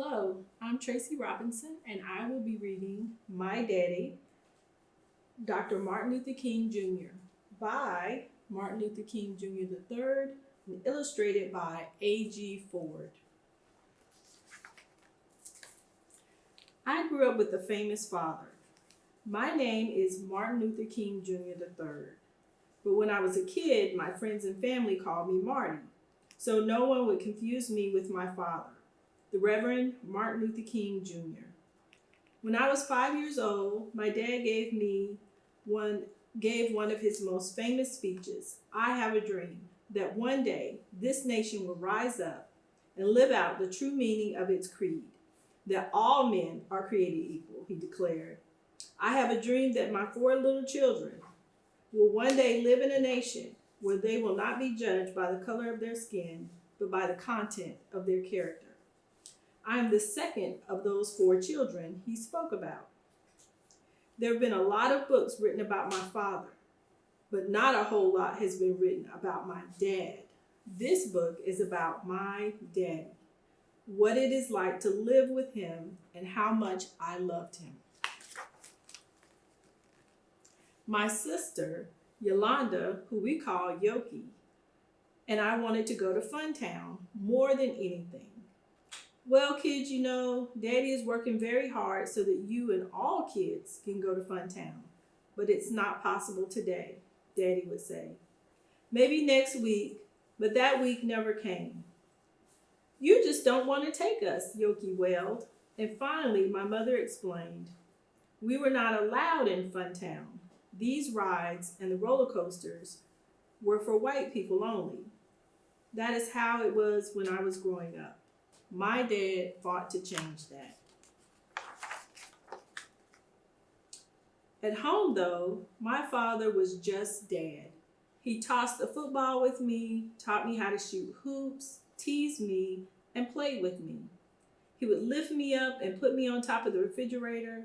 Hello, I'm Tracy Robinson, and I will be reading My Daddy, Dr. Martin Luther King Jr. by Martin Luther King Jr. III and illustrated by A.G. Ford. I grew up with a famous father. My name is Martin Luther King Jr. III. But when I was a kid, my friends and family called me Marty, so no one would confuse me with my father, the Reverend Martin Luther King Jr. When I was 5 years old, my dad one gave one of his most famous speeches. I have a dream that one day this nation will rise up and live out the true meaning of its creed, that all men are created equal, he declared. I have a dream that my four little children will one day live in a nation where they will not be judged by the color of their skin, but by the content of their character. I am the second of those four children he spoke about. There have been a lot of books written about my father, but not a whole lot has been written about my dad. This book is about my daddy, what it is like to live with him, and how much I loved him. My sister, Yolanda, who we call Yoki, and I wanted to go to Funtown more than anything. Well, kids, Daddy is working very hard so that you and all kids can go to Funtown, but it's not possible today, Daddy would say. Maybe next week, but that week never came. You just don't want to take us, Yoki wailed. And finally, my mother explained, we were not allowed in Funtown. These rides and the roller coasters were for white people only. That is how it was when I was growing up. My dad fought to change that. At home, though, my father was just dad. He tossed the football with me, taught me how to shoot hoops, teased me, and played with me. He would lift me up and put me on top of the refrigerator.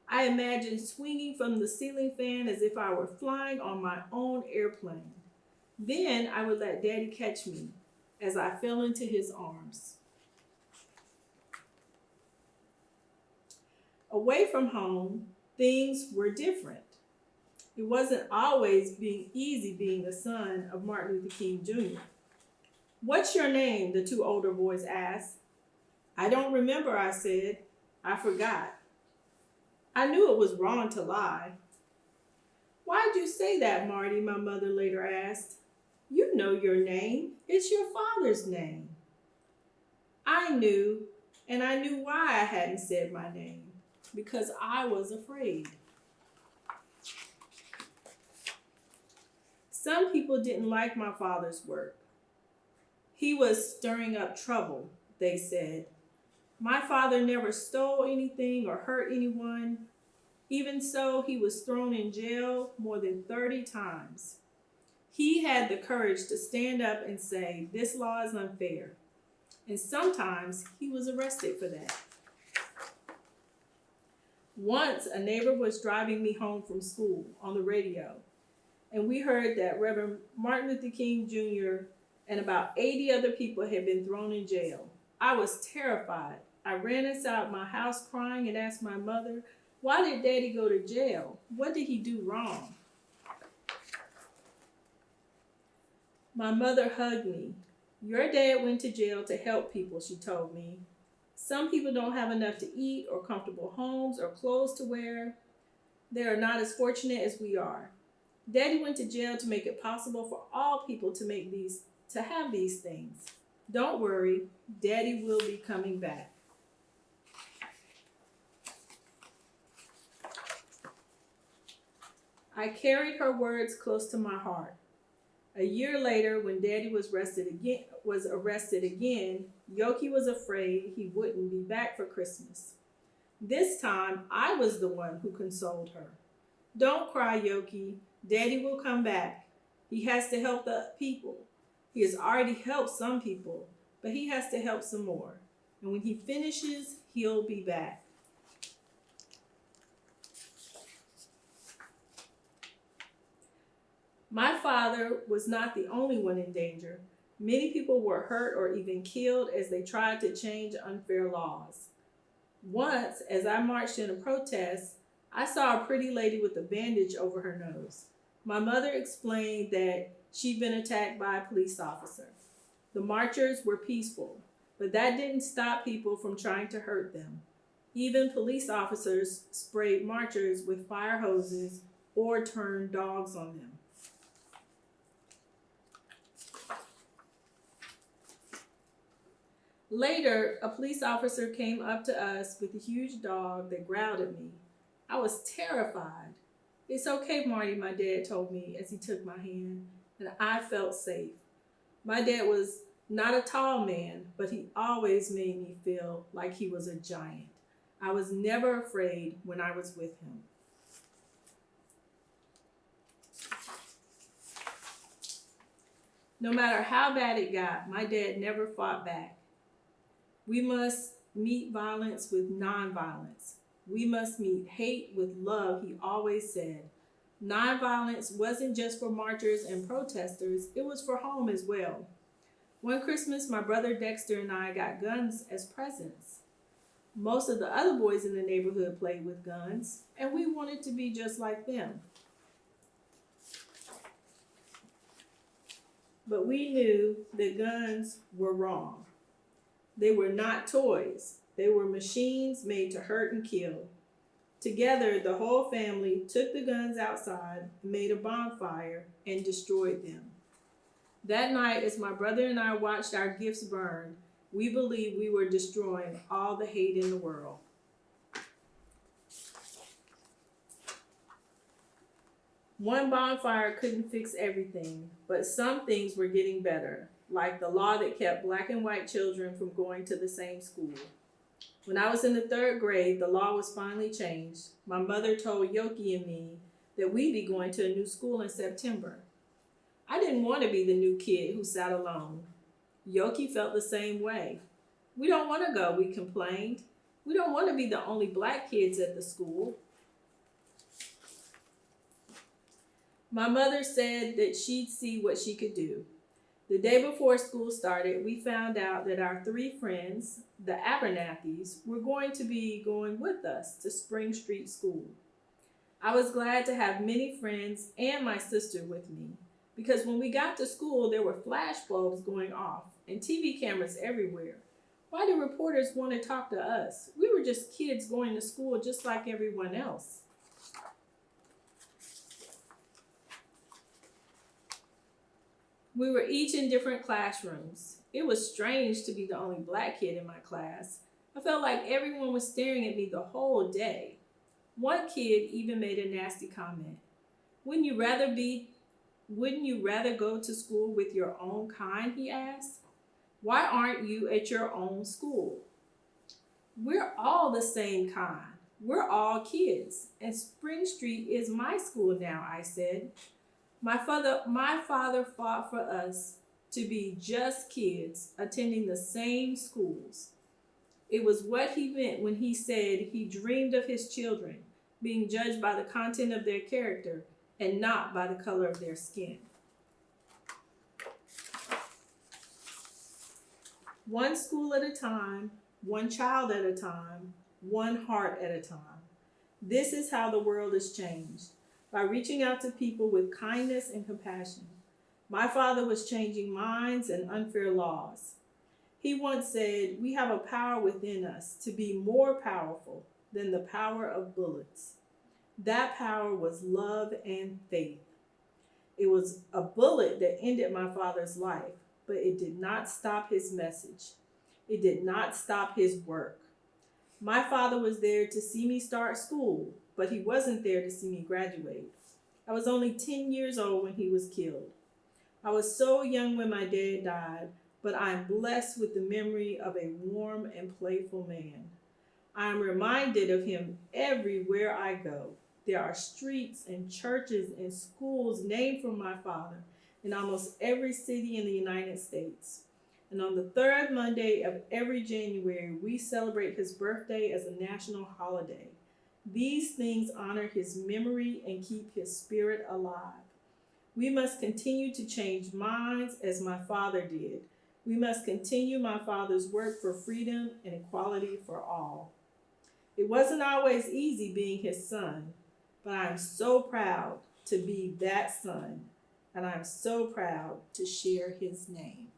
I imagined swinging from the ceiling fan as if I were flying on my own airplane. Then I would let Daddy catch me as I fell into his arms. Away from home, things were different. It wasn't always easy being the son of Martin Luther King Jr. What's your name? The two older boys asked. I don't remember, I said. I forgot. I knew it was wrong to lie. Why'd you say that, Marty? My mother later asked. You know your name. It's your father's name. I knew, and I knew why I hadn't said my name. Because I was afraid. Some people didn't like my father's work. He was stirring up trouble, they said. My father never stole anything or hurt anyone. Even so, he was thrown in jail more than 30 times. He had the courage to stand up and say, this law is unfair. And sometimes he was arrested for that. Once, a neighbor was driving me home from school on the radio, and we heard that Reverend Martin Luther King Jr. and about 80 other people had been thrown in jail. I was terrified. I ran inside my house crying and asked my mother, why did Daddy go to jail? What did he do wrong? My mother hugged me. Your dad went to jail to help people, she told me. Some people don't have enough to eat or comfortable homes or clothes to wear. They are not as fortunate as we are. Daddy went to jail to make it possible for all people to have these things. Don't worry, Daddy will be coming back. I carried her words close to my heart. A year later, when Daddy was arrested again, Yoki was afraid he wouldn't be back for Christmas. This time, I was the one who consoled her. Don't cry, Yoki. Daddy will come back. He has to help the people. He has already helped some people, but he has to help some more. And when he finishes, he'll be back. My father was not the only one in danger. Many people were hurt or even killed as they tried to change unfair laws. Once, as I marched in a protest, I saw a pretty lady with a bandage over her nose. My mother explained that she'd been attacked by a police officer. The marchers were peaceful, but that didn't stop people from trying to hurt them. Even police officers sprayed marchers with fire hoses or turned dogs on them. Later, a police officer came up to us with a huge dog that growled at me. I was terrified. "It's okay, Marty," my dad told me as he took my hand, and I felt safe. My dad was not a tall man, but he always made me feel like he was a giant. I was never afraid when I was with him. No matter how bad it got, my dad never fought back. We must meet violence with nonviolence. We must meet hate with love, he always said. Nonviolence wasn't just for marchers and protesters, it was for home as well. One Christmas, my brother Dexter and I got guns as presents. Most of the other boys in the neighborhood played with guns, and we wanted to be just like them. But we knew that guns were wrong. They were not toys. They were machines made to hurt and kill. Together, the whole family took the guns outside, made a bonfire, and destroyed them. That night, as my brother and I watched our gifts burn, we believed we were destroying all the hate in the world. One bonfire couldn't fix everything, but some things were getting better, like the law that kept black and white children from going to the same school. When I was in the 3rd grade, the law was finally changed. My mother told Yoki and me that we'd be going to a new school in September. I didn't want to be the new kid who sat alone. Yoki felt the same way. "We don't want to go," we complained. "We don't want to be the only black kids at the school." My mother said that she'd see what she could do. The day before school started, we found out that our 3 friends, the Abernathys, were going to be going with us to Spring Street School. I was glad to have many friends and my sister with me, because when we got to school, there were flash bulbs going off and TV cameras everywhere. Why do reporters want to talk to us? We were just kids going to school just like everyone else. We were each in different classrooms. It was strange to be the only black kid in my class. I felt like everyone was staring at me the whole day. One kid even made a nasty comment. Wouldn't you rather go to school with your own kind?" he asked. "Why aren't you at your own school?" "We're all the same kind. We're all kids, and Spring Street is my school now," I said. My father fought for us to be just kids, attending the same schools. It was what he meant when he said he dreamed of his children being judged by the content of their character and not by the color of their skin. One school at a time, one child at a time, one heart at a time. This is how the world is changed, by reaching out to people with kindness and compassion. My father was changing minds and unfair laws. He once said, "We have a power within us to be more powerful than the power of bullets." That power was love and faith. It was a bullet that ended my father's life, but it did not stop his message. It did not stop his work. My father was there to see me start school, but he wasn't there to see me graduate. I was only 10 years old when he was killed. I was so young when my dad died, but I'm blessed with the memory of a warm and playful man. I am reminded of him everywhere I go. There are streets and churches and schools named for my father in almost every city in the United States. And on the 3rd Monday of every January, we celebrate his birthday as a national holiday. These things honor his memory and keep his spirit alive. We must continue to change minds as my father did. We must continue my father's work for freedom and equality for all. It wasn't always easy being his son, but I'm so proud to be that son, and I'm so proud to share his name.